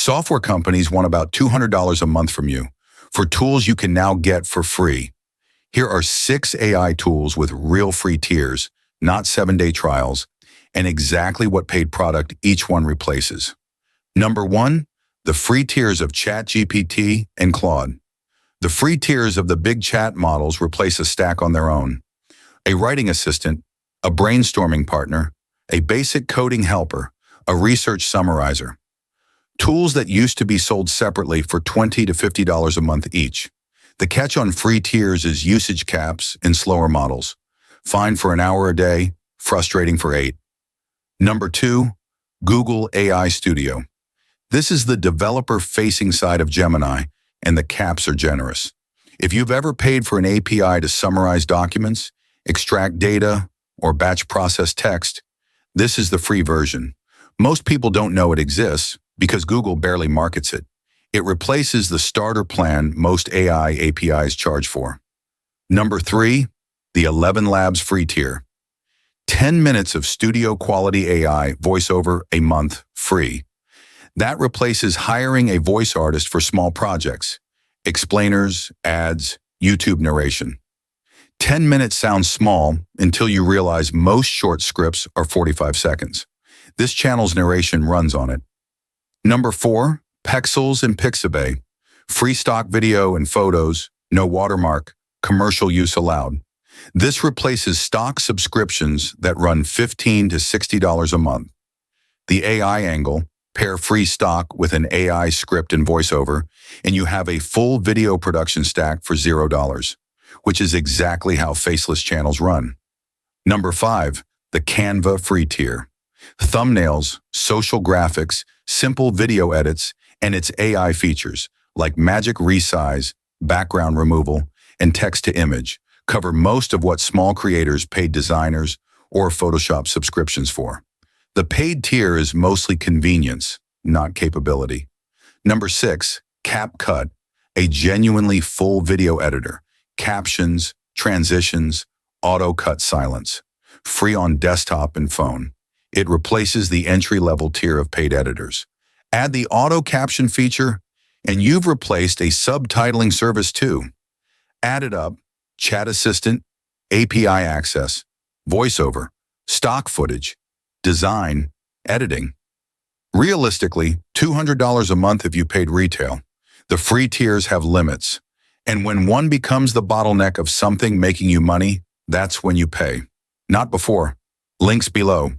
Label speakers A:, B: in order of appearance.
A: Software companies want about $200 a month from you for tools you can now get for free. Here are 6 AI tools with real free tiers, not 7-day trials, and exactly what paid product each one replaces. Number 1, the free tiers of ChatGPT and Claude. The free tiers of the big chat models replace a stack on their own. A writing assistant, a brainstorming partner, a basic coding helper, a research summarizer. Tools that used to be sold separately for $20 to $50 a month each. The catch on free tiers is usage caps and slower models. Fine for an hour a day, frustrating for 8. Number 2, Google AI Studio. This is the developer-facing side of Gemini, and the caps are generous. If you've ever paid for an API to summarize documents, extract data, or batch process text, this is the free version. Most people don't know it exists because Google barely markets it. It replaces the starter plan most AI APIs charge for. Number 3, the ElevenLabs free tier. 10 minutes of studio-quality AI voiceover a month free. That replaces hiring a voice artist for small projects, explainers, ads, YouTube narration. 10 minutes sounds small until you realize most short scripts are 45 seconds. This channel's narration runs on it. Number 4, Pexels Pixabay. Free stock video and photos, no watermark, commercial use allowed. This replaces stock subscriptions that run $15 to $60 a month. The AI angle, pair free stock with an AI script and voiceover, and you have a full video production stack for $0, which is exactly how faceless channels run. Number 5, the Canva free tier. Thumbnails, social graphics, simple video edits, and its AI features like magic resize, background removal, and text-to-image cover most of what small creators pay designers or Photoshop subscriptions for. The paid tier is mostly convenience, not capability. Number 6, CapCut, a genuinely full video editor, captions, transitions, auto-cut silence, free on desktop and phone. It replaces the entry-level tier of paid editors. Add the auto-caption feature, and you've replaced a subtitling service too. Add it up, chat assistant, API access, voiceover, stock footage, design, editing. Realistically, $200 a month if you paid retail. The free tiers have limits, and when one becomes the bottleneck of something making you money, that's when you pay. Not before. Links below.